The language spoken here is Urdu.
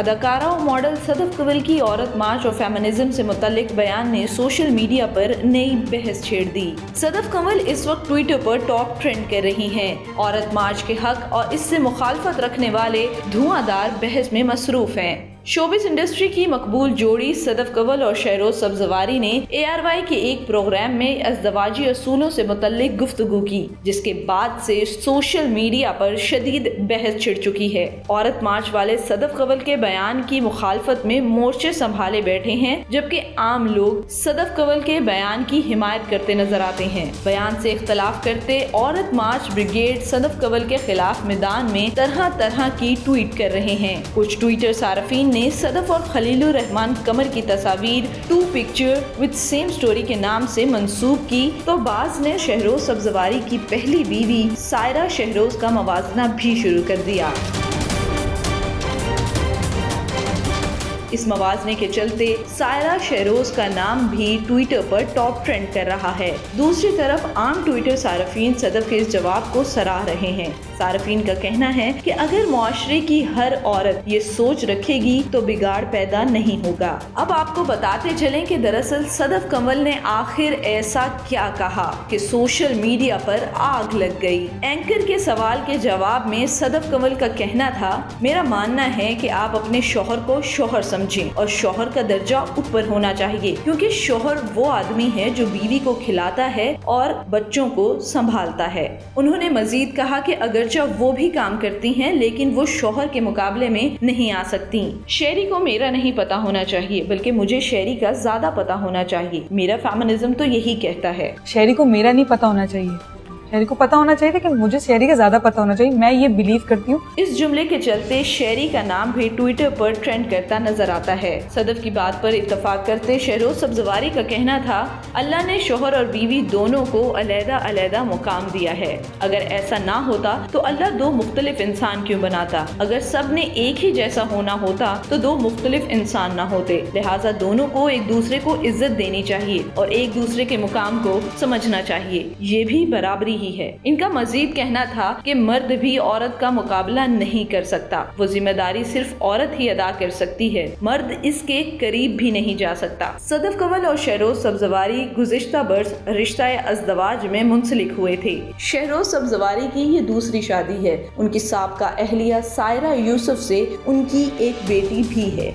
اداکارہ و ماڈل صدف کنول کی عورت مارچ اور فیمنزم سے متعلق بیان نے سوشل میڈیا پر نئی بحث چھیڑ دی۔ صدف کنول اس وقت ٹویٹر پر ٹاپ ٹرینڈ کر رہی ہیں۔ عورت مارچ کے حق اور اس سے مخالفت رکھنے والے دھواں دار بحث میں مصروف ہیں۔ شوبز انڈسٹری کی مقبول جوڑی صدف کنول اور شہروز سبزواری نے ARY کے ایک پروگرام میں ازدواجی اصولوں سے متعلق گفتگو کی، جس کے بعد سے سوشل میڈیا پر شدید بحث چھڑ چکی ہے۔ عورت مارچ والے صدف کنول کے بیان کی مخالفت میں مورچے سنبھالے بیٹھے ہیں، جبکہ عام لوگ صدف کنول کے بیان کی حمایت کرتے نظر آتے ہیں۔ بیان سے اختلاف کرتے عورت مارچ بریگیڈ صدف کنول کے خلاف میدان میں طرح کی ٹویٹ کر رہے ہیں۔ کچھ ٹویٹر صارفین نے صدف اور خلیل الرحمان قمر کی تصاویر 2 پکچر وتھ سیم سٹوری کے نام سے منسوب کی، تو بعض نے شہروز سبزواری کی پہلی بیوی سائرہ شہروز کا موازنہ بھی شروع کر دیا۔ اس موازنے کے چلتے سائرہ شہروز کا نام بھی ٹویٹر پر ٹاپ ٹرینڈ کر رہا ہے۔ دوسری طرف عام ٹویٹر صارفین صدف کے اس جواب کو سراہ رہے ہیں۔ صارفین کا کہنا ہے کہ اگر معاشرے کی ہر عورت یہ سوچ رکھے گی تو بگاڑ پیدا نہیں ہوگا۔ اب آپ کو بتاتے چلیں کہ دراصل صدف کنول نے آخر ایسا کیا کہا کہ سوشل میڈیا پر آگ لگ گئی۔ اینکر کے سوال کے جواب میں صدف کنول کا کہنا تھا، میرا ماننا ہے کہ آپ اپنے شوہر کو شوہر سمجھیں اور شوہر کا درجہ اوپر ہونا چاہیے، کیونکہ شوہر وہ آدمی ہے جو بیوی کو کھلاتا ہے اور بچوں کو سنبھالتا ہے۔ انہوں نے مزید کہا کہ اگرچہ وہ بھی کام کرتی ہیں لیکن وہ شوہر کے مقابلے میں نہیں آ سکتی۔ شہری کو میرا نہیں پتا ہونا چاہیے بلکہ مجھے شہری کا زیادہ پتا ہونا چاہیے۔ میرا فیمنزم تو یہی کہتا ہے۔ شہری کو میرا نہیں پتا ہونا چاہیے، شہری کو پتا ہونا چاہیے کہ مجھے شہری کا زیادہ پتا ہونا چاہیے، میں یہ بلیو کرتی ہوں۔ اس جملے کے چلتے شہری کا نام بھی ٹویٹر پر ٹرینڈ کرتا نظر آتا ہے۔ صدف کی بات پر اتفاق کرتے شہروز سبزواری کا کہنا تھا، اللہ نے شوہر اور بیوی دونوں کو علیحدہ علیحدہ مقام دیا ہے۔ اگر ایسا نہ ہوتا تو اللہ 2 مختلف انسان کیوں بناتا؟ اگر سب نے ایک ہی جیسا ہونا ہوتا تو 2 مختلف انسان نہ ہوتے۔ لہٰذا دونوں کو ایک دوسرے کو عزت دینی چاہیے اور ایک دوسرے کے مقام کو سمجھنا چاہیے، یہ بھی برابری ہی ہے۔ ان کا مزید کہنا تھا کہ مرد بھی عورت کا مقابلہ نہیں کر سکتا، وہ ذمہ داری صرف عورت ہی ادا کر سکتی ہے، مرد اس کے قریب بھی نہیں جا سکتا۔ صدف کنول اور شہروز سبزواری گزشتہ برس رشتہ ازدواج میں منسلک ہوئے تھے۔ شہروز سبزواری کی یہ دوسری شادی ہے۔ ان کی سابقہ اہلیہ سائرہ یوسف سے ان کی ایک بیٹی بھی ہے۔